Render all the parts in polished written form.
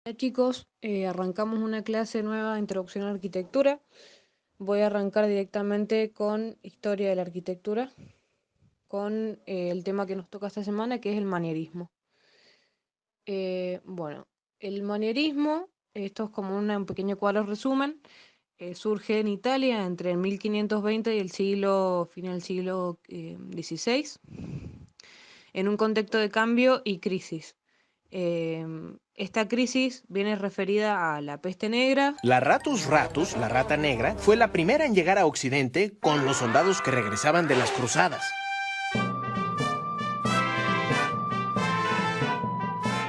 Hola chicos, arrancamos una clase nueva de Introducción a la Arquitectura. Voy a arrancar directamente con Historia de la Arquitectura, con el tema que nos toca esta semana, que es el manierismo. Bueno, el manierismo, esto es como un pequeño cuadro resumen, surge en Italia entre el 1520 y el final del siglo XVI, en un contexto de cambio y crisis. Esta crisis viene referida a la peste negra. La Ratus Ratus, la rata negra, fue la primera en llegar a Occidente con los soldados que regresaban de las cruzadas.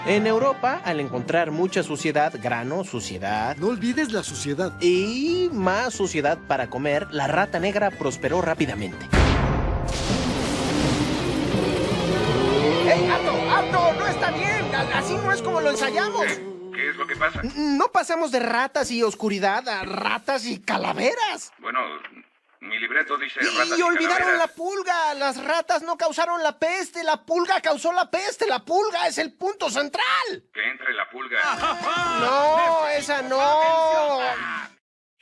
En Europa, al encontrar mucha suciedad, grano, suciedad No olvides la suciedad. y más suciedad para comer, la rata negra prosperó rápidamente. ¡Ey, Alto! ¡Alto! ¡No está bien! Así no es como lo ensayamos. ¿Qué es lo que pasa? No pasamos de ratas y oscuridad a ratas y calaveras. Bueno, mi libreto dice ratas Y olvidaron calaveras. la pulga. Las ratas no causaron la peste. La pulga causó la peste. La pulga es el punto central. Que entre la pulga. No, esa no.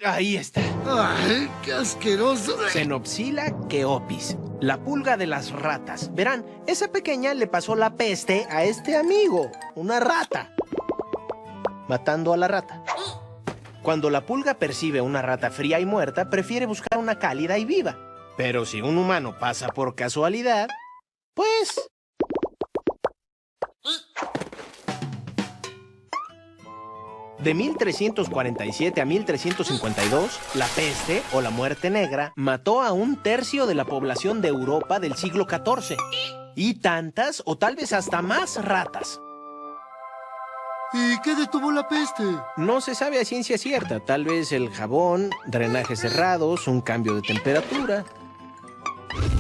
Ahí está. ¡Ay, qué asqueroso! Xenopsila queopis, la pulga de las ratas. Verán, esa pequeña le pasó la peste a este amigo, una rata, matando a la rata. Cuando la pulga percibe una rata fría y muerta, prefiere buscar una cálida y viva. Pero si un humano pasa por casualidad, pues... De 1347 a 1352, la peste, o la muerte negra, mató a 1/3 de la población de Europa del siglo XIV. Y tantas, o tal vez hasta más ratas. ¿Y qué detuvo la peste? No se sabe a ciencia cierta. Tal vez el jabón, drenajes cerrados, un cambio de temperatura.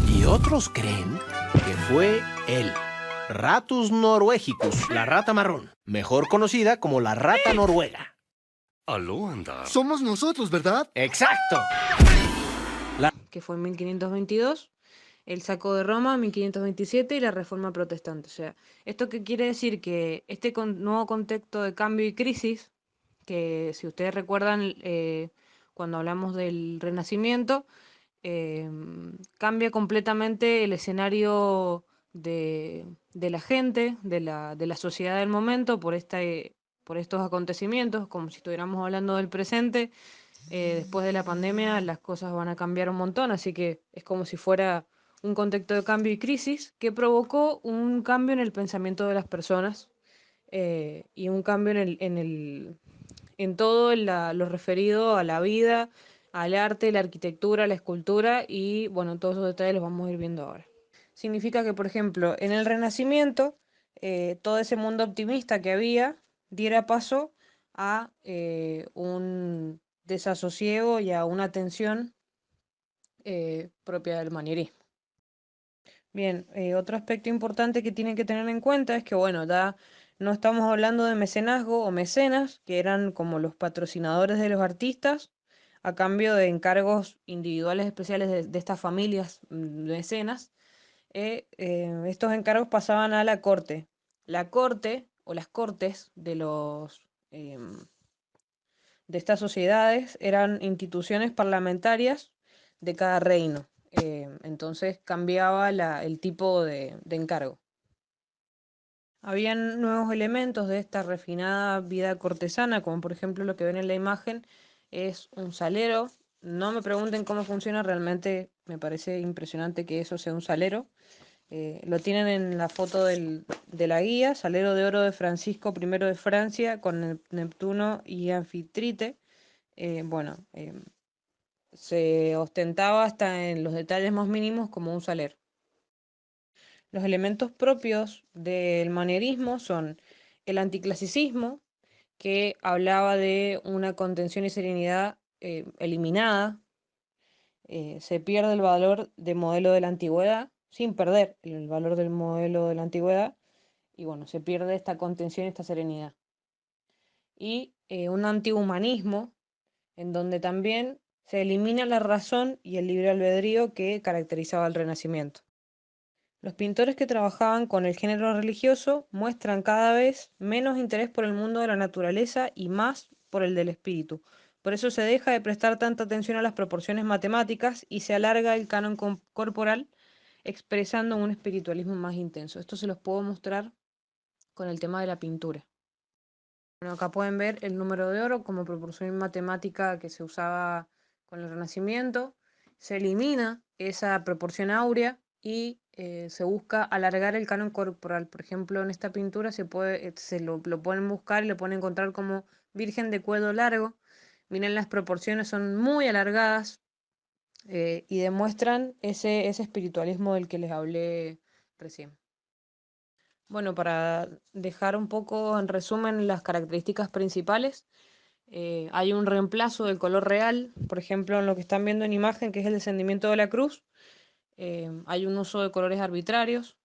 Y otros creen que fue él. Ratus norvegicus, la rata marrón, mejor conocida como la rata noruega. Aló, anda. Somos nosotros, ¿verdad? ¡Exacto! Que fue en 1522, el saco de Roma en 1527 y la Reforma Protestante. O sea, ¿esto qué quiere decir? Que este nuevo contexto de cambio y crisis, que si ustedes recuerdan cuando hablamos del Renacimiento, eh, cambia completamente el escenario de la gente, de la sociedad del momento por estos acontecimientos, como si estuviéramos hablando del presente. Después de la pandemia las cosas van a cambiar un montón, así que es como si fuera un contexto de cambio y crisis que provocó un cambio en el pensamiento de las personas, y un cambio en todo lo referido a la vida, al arte, la arquitectura, la escultura y bueno, todos esos detalles los vamos a ir viendo ahora. Significa que, por ejemplo, en el Renacimiento, todo ese mundo optimista que había diera paso a un desasosiego y a una tensión propia del manierismo. Bien, otro aspecto importante que tienen que tener en cuenta es que, bueno, no estamos hablando de mecenazgo o mecenas, que eran como los patrocinadores de los artistas, a cambio de encargos individuales especiales de estas familias mecenas. Estos encargos pasaban a la corte. La corte o las cortes de estas sociedades eran instituciones parlamentarias de cada reino. Entonces cambiaba el tipo de encargo. Habían nuevos elementos de esta refinada vida cortesana, como por ejemplo lo que ven en la imagen es un salero. No me pregunten cómo funciona, realmente me parece impresionante que eso sea un salero. Lo tienen en la foto de la guía, salero de oro de Francisco I de Francia con Neptuno y Anfitrite. Bueno, se ostentaba hasta en los detalles más mínimos como un salero. Los elementos propios del manierismo son el anticlasicismo, que hablaba de una contención y serenidad eliminada. Se pierde el valor del modelo de la antigüedad, sin perder el valor del modelo de la antigüedad, y bueno, se pierde esta contención y esta serenidad. Y un antihumanismo, en donde también se elimina la razón y el libre albedrío que caracterizaba el Renacimiento. Los pintores que trabajaban con el género religioso muestran cada vez menos interés por el mundo de la naturaleza y más por el del espíritu. Por eso se deja de prestar tanta atención a las proporciones matemáticas y se alarga el canon corporal, expresando un espiritualismo más intenso. Esto se los puedo mostrar con el tema de la pintura. Bueno, acá pueden ver el número de oro como proporción matemática que se usaba con el Renacimiento. Se elimina esa proporción áurea y se busca alargar el canon corporal. Por ejemplo, en esta pintura lo pueden buscar y lo pueden encontrar como Virgen de cuello largo. Miren, las proporciones son muy alargadas y demuestran ese espiritualismo del que les hablé recién. Bueno, para dejar un poco en resumen las características principales, hay un reemplazo del color real, por ejemplo, en lo que están viendo en imagen, que es el descendimiento de la cruz. Hay un uso de colores arbitrarios.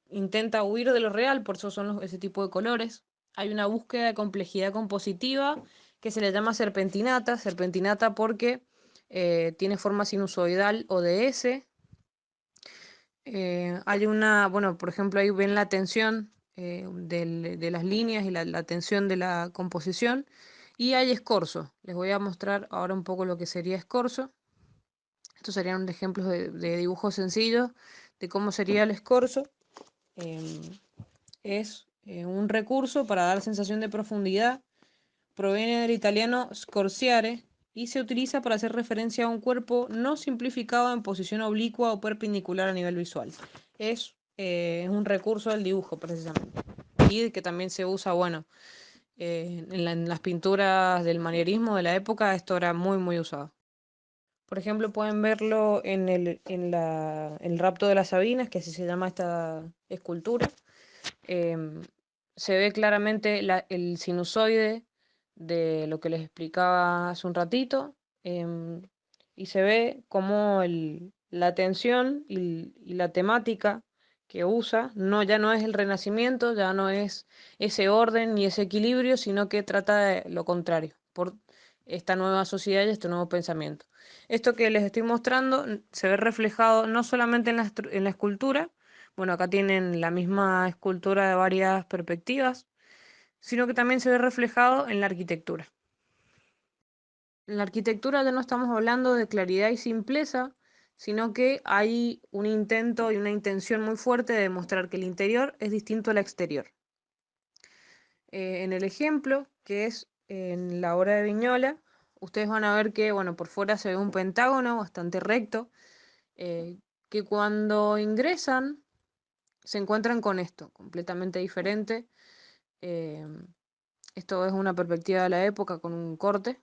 Intenta huir de lo real, por eso son ese tipo de colores. Hay una búsqueda de complejidad compositiva que se le llama serpentinata. Serpentinata porque tiene forma sinusoidal o de S. Hay bueno, por ejemplo, ahí ven la tensión de las líneas y la tensión de la composición. Y hay escorzo. Les voy a mostrar ahora un poco lo que sería escorzo. Estos serían ejemplos de dibujos sencillos de cómo sería el escorzo. Es un recurso para dar sensación de profundidad. Proviene del italiano scorciare y se utiliza para hacer referencia a un cuerpo no simplificado en posición oblicua o perpendicular a nivel visual. Es un recurso del dibujo, precisamente. Y que también se usa, bueno, en las pinturas del manierismo de la época, esto era muy, muy usado. Por ejemplo, pueden verlo en el rapto de las Sabinas, que así se llama esta escultura. Se ve claramente el sinusoide de lo que les explicaba hace un ratito, y se ve como la tensión y la temática que usa ya no es el Renacimiento, ya no es ese orden ni ese equilibrio, sino que trata de lo contrario, por esta nueva sociedad y este nuevo pensamiento. Esto que les estoy mostrando se ve reflejado no solamente en la escultura. Bueno, acá tienen la misma escultura de varias perspectivas, sino que también se ve reflejado en la arquitectura. En la arquitectura ya no estamos hablando de claridad y simpleza, sino que hay un intento y una intención muy fuerte de demostrar que el interior es distinto al exterior. En el ejemplo, que es en la obra de Viñola, ustedes van a ver que, bueno, por fuera se ve un pentágono bastante recto, que cuando ingresan se encuentran con esto, completamente diferente. Esto es una perspectiva de la época con un corte.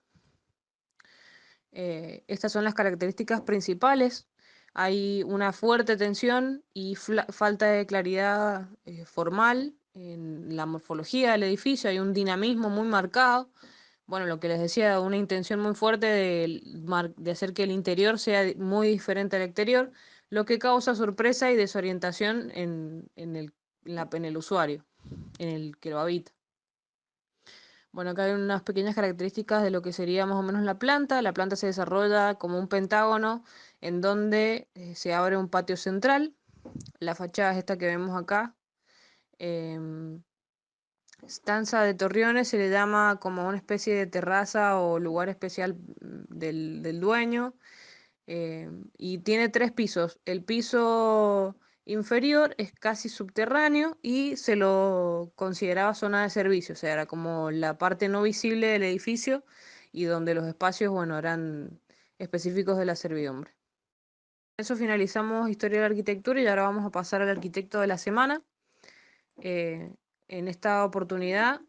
Estas son las características principales. Hay una fuerte tensión y falta de claridad formal en la morfología del edificio. Hay un dinamismo muy marcado. Bueno, lo que les decía, una intención muy fuerte de hacer que el interior sea muy diferente al exterior, lo que causa sorpresa y desorientación en el usuario, en el que lo habita. Bueno, acá hay unas pequeñas características de lo que sería más o menos la planta. La planta se desarrolla como un pentágono en donde se abre un patio central. La fachada es esta que vemos acá. Estanza de Torriones se le llama como una especie de terraza o lugar especial del dueño. Y tiene 3 pisos. El piso inferior es casi subterráneo y se lo consideraba zona de servicio, o sea, era como la parte no visible del edificio y donde los espacios, bueno, eran específicos de la servidumbre. Con eso finalizamos Historia de la Arquitectura y ahora vamos a pasar al arquitecto de la semana. En esta oportunidad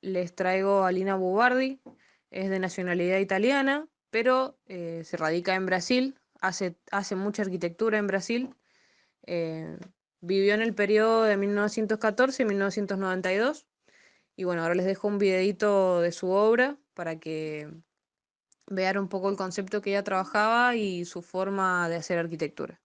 les traigo a Lina Bubardi. Es de nacionalidad italiana, pero se radica en Brasil, hace mucha arquitectura en Brasil. Vivió en el periodo de 1914 y 1992. Y bueno, ahora les dejo un videito de su obra para que vean un poco el concepto que ella trabajaba y su forma de hacer arquitectura.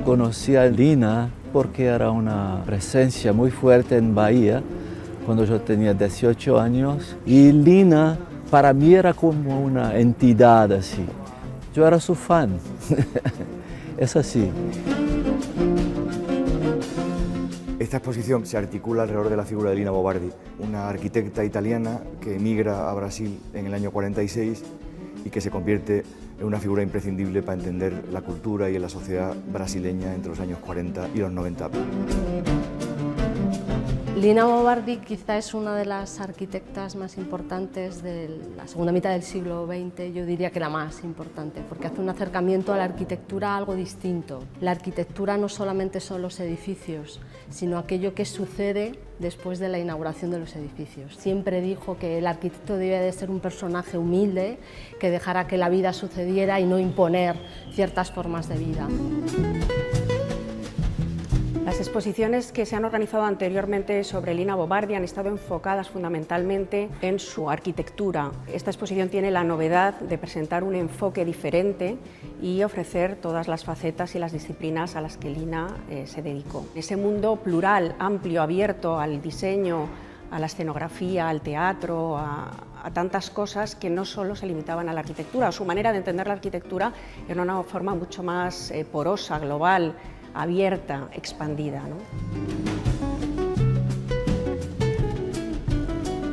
Conocí a Lina porque era una presencia muy fuerte en Bahía cuando yo tenía 18 años y Lina para mí era como una entidad así. Yo era su fan, es así. Esta exposición se articula alrededor de la figura de Lina Bo Bardi, una arquitecta italiana que emigra a Brasil en el año 46 y que se convierte en una figura imprescindible para entender la cultura y la sociedad brasileña entre los años 40 y los 90. Lina Bo Bardi quizá es una de las arquitectas más importantes de la segunda mitad del siglo XX, yo diría que la más importante, porque hace un acercamiento a la arquitectura algo distinto. La arquitectura no solamente son los edificios, sino aquello que sucede después de la inauguración de los edificios. Siempre dijo que el arquitecto debía de ser un personaje humilde, que dejara que la vida sucediera y no imponer ciertas formas de vida. Las exposiciones que se han organizado anteriormente sobre Lina Bo Bardi han estado enfocadas fundamentalmente en su arquitectura. Esta exposición tiene la novedad de presentar un enfoque diferente y ofrecer todas las facetas y las disciplinas a las que Lina se dedicó. Ese mundo plural, amplio, abierto al diseño, a la escenografía, al teatro, a tantas cosas que no solo se limitaban a la arquitectura. Su manera de entender la arquitectura era una forma mucho más porosa, global, abierta, expandida, ¿no?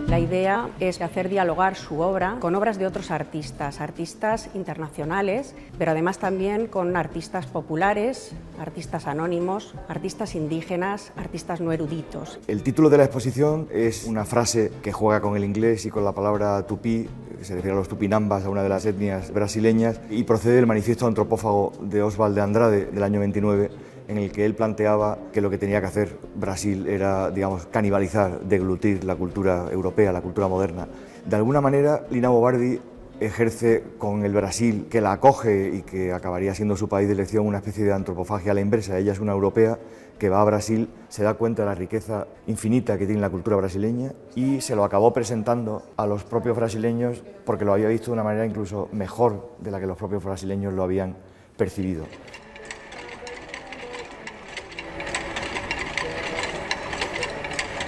La idea es hacer dialogar su obra con obras de otros artistas, artistas internacionales, pero además también con artistas populares, artistas anónimos, artistas indígenas, artistas no eruditos. El título de la exposición es una frase que juega con el inglés y con la palabra tupí, que se refiere a los tupinambas, a una de las etnias brasileñas, y procede del manifiesto antropófago de Oswald de Andrade del año 29, en el que él planteaba que lo que tenía que hacer Brasil era, digamos, canibalizar, deglutir la cultura europea, la cultura moderna. De alguna manera, Lina Bo Bardi ejerce con el Brasil, que la acoge y que acabaría siendo su país de elección, una especie de antropofagia a la inversa. Ella es una europea que va a Brasil, se da cuenta de la riqueza infinita que tiene la cultura brasileña y se lo acabó presentando a los propios brasileños porque lo había visto de una manera incluso mejor de la que los propios brasileños lo habían percibido.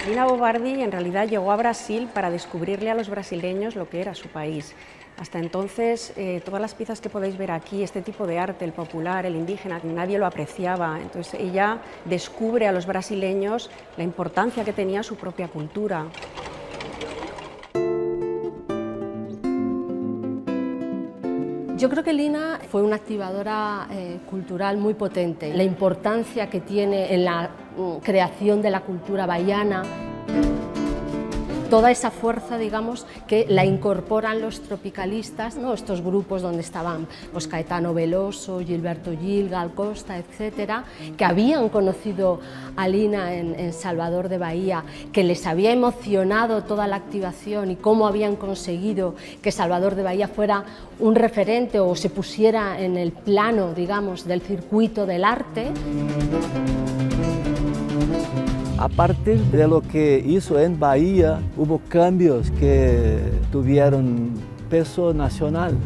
Lina Bo Bardi en realidad llegó a Brasil para descubrirle a los brasileños lo que era su país. Hasta entonces, todas las piezas que podéis ver aquí, este tipo de arte, el popular, el indígena, nadie lo apreciaba. Entonces ella descubre a los brasileños la importancia que tenía su propia cultura. Yo creo que Lina fue una activadora cultural muy potente. La importancia que tiene en la creación de la cultura bahiana, toda esa fuerza, digamos, que la incorporan los tropicalistas, ¿no? Estos grupos donde estaban pues, Caetano Veloso, Gilberto Gil, Gal Costa, etcétera, que habían conocido a Lina en Salvador de Bahía, que les había emocionado toda la activación y cómo habían conseguido que Salvador de Bahía fuera un referente o se pusiera en el plano, digamos, del circuito del arte. A partir de lo que hizo en Bahía, hubo cambios que tuvieron peso nacional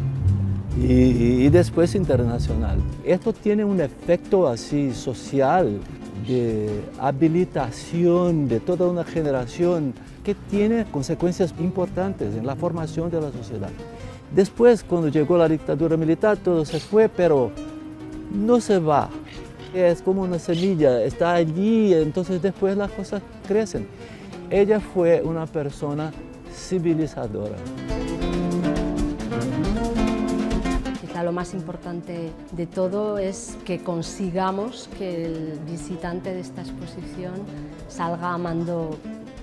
y después internacional. Esto tiene un efecto así social, de habilitación de toda una generación que tiene consecuencias importantes en la formación de la sociedad. Después, cuando llegó la dictadura militar, todo se fue, pero no se va. Es como una semilla, está allí, entonces después las cosas crecen. Ella fue una persona civilizadora. Quizá lo más importante de todo es que consigamos que el visitante de esta exposición salga amando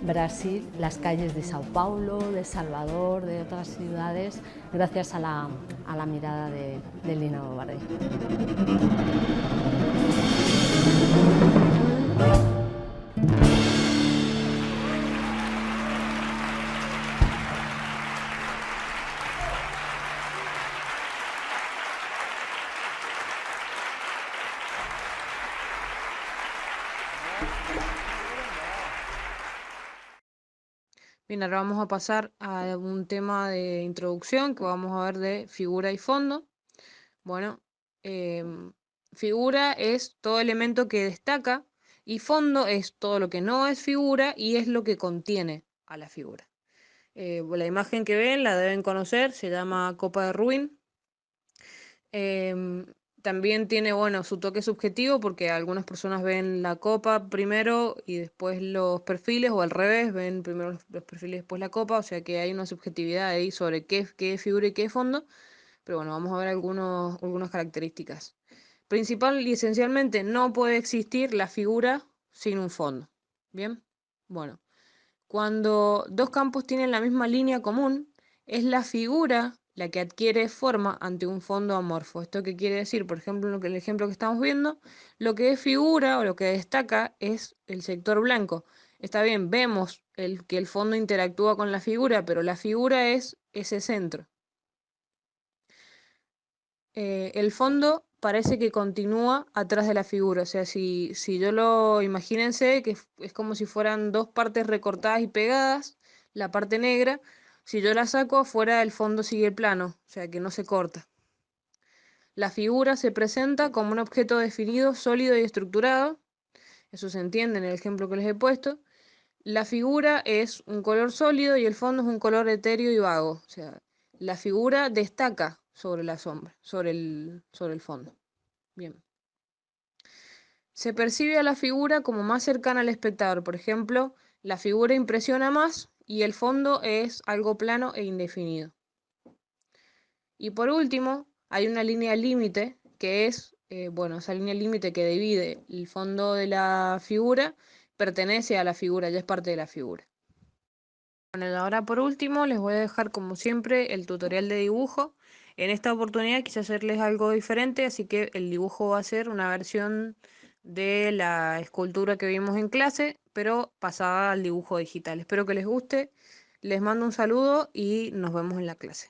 Brasil, las calles de Sao Paulo, de Salvador, de otras ciudades, gracias a la mirada de Lina Bo Bardi. Bien, ahora vamos a pasar a un tema de introducción que vamos a ver de figura y fondo. Bueno, figura es todo elemento que destaca Y fondo es todo lo que no es figura y es lo que contiene a la figura. La imagen que ven la deben conocer, se llama copa de Rubin. Em, También tiene, bueno, su toque subjetivo porque algunas personas ven la copa primero y después los perfiles, o al revés, ven primero los perfiles y después la copa, o sea que hay una subjetividad ahí sobre qué es figura y qué es fondo, pero bueno, vamos a ver algunas características. Principal y esencialmente, no puede existir la figura sin un fondo. ¿Bien? Bueno, cuando dos campos tienen la misma línea común, es la figura la que adquiere forma ante un fondo amorfo. ¿Esto qué quiere decir? Por ejemplo, el ejemplo que estamos viendo, lo que es figura o lo que destaca es el sector blanco. Está bien, vemos que el fondo interactúa con la figura, pero la figura es ese centro. El fondo parece que continúa atrás de la figura. O sea, si yo imagínense que es como si fueran dos partes recortadas y pegadas, la parte negra, si yo la saco afuera, el fondo sigue plano, o sea que no se corta. La figura se presenta como un objeto definido, sólido y estructurado. Eso se entiende en el ejemplo que les he puesto. La figura es un color sólido y el fondo es un color etéreo y vago. O sea, la figura destaca sobre la sombra, sobre el fondo. Bien. Se percibe a la figura como más cercana al espectador. Por ejemplo, la figura impresiona más y el fondo es algo plano e indefinido. Y por último, hay una línea límite que es, bueno, esa línea límite que divide el fondo de la figura, pertenece a la figura, ya es parte de la figura. Bueno, y ahora por último les voy a dejar como siempre el tutorial de dibujo. En esta oportunidad quise hacerles algo diferente, así que el dibujo va a ser una versión de la escultura que vimos en clase, pero pasada al dibujo digital. Espero que les guste, les mando un saludo y nos vemos en la clase.